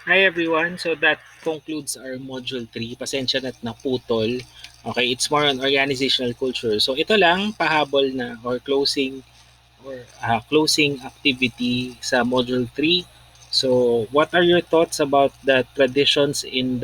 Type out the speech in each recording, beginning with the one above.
Hi everyone. So that concludes our module 3. Pasensya na't naputol. Okay, it's more on organizational culture. So ito lang pahabol na or closing activity sa module 3. So what are your thoughts about the traditions in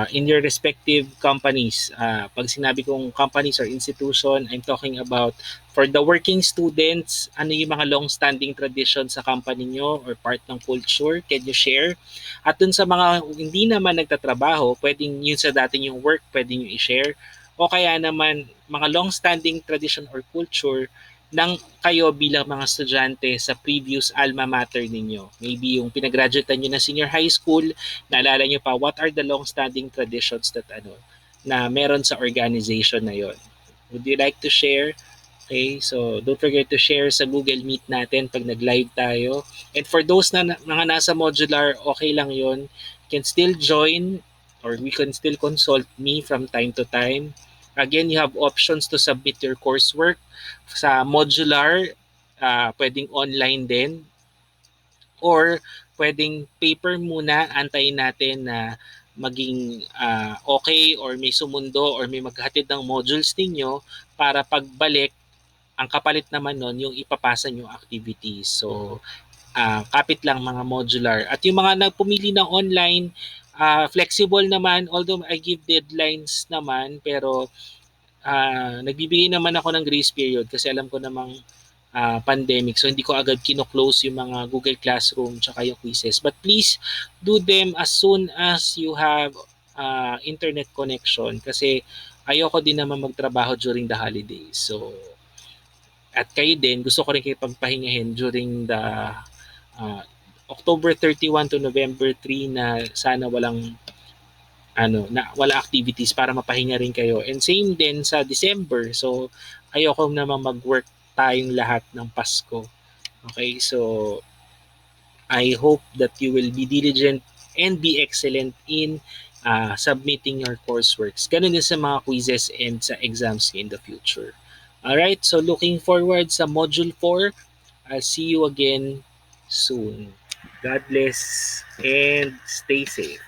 your respective companies? Pag sinabi kong companies or institution, I'm talking about for the working students, ano yung mga long-standing tradition sa company nyo or part ng culture? Can you share? At dun sa mga hindi naman nagtatrabaho, pwedeng yun sa dati yung work, pwedeng nyo i-share. O kaya naman, mga long-standing tradition or culture ng kayo bilang mga estudyante sa previous alma mater ninyo. Maybe yung pinagraduate nyo na senior high school, naalala nyo pa, what are the long-standing traditions na meron sa organization na yon? Would you like to share? Okay, so don't forget to share sa Google Meet natin pag nag-live tayo. And for those na mga nasa modular, okay lang yon. Can still join or we can still consult me from time to time. Again, you have options to submit your coursework sa modular. Pwedeng online din or pwedeng paper muna, antayin natin na maging okay or may sumundo or may maghatid ng modules ninyo para pagbalik, ang kapalit naman nun yung ipapasa yung activities. So, kapit lang mga modular. At yung mga nagpumili ng online, flexible naman, although I give deadlines naman, pero nagbibigay naman ako ng grace period kasi alam ko namang pandemic. So hindi ko agad kino-close yung mga Google Classroom tsaka yung quizzes. But please do them as soon as you have internet connection kasi ayoko din naman magtrabaho during the holidays. So at kayo din, gusto ko rin kayo pagpahingahin during the uh, October 31 to November 3 na sana wala activities para mapahinga rin kayo. And same din sa December. So ayoko naman mag-work tayong lahat ng Pasko. Okay, so I hope that you will be diligent and be excellent in submitting your courseworks. Ganun din sa mga quizzes and sa exams in the future. Alright, so looking forward sa Module 4. I'll see you again soon. God bless and stay safe.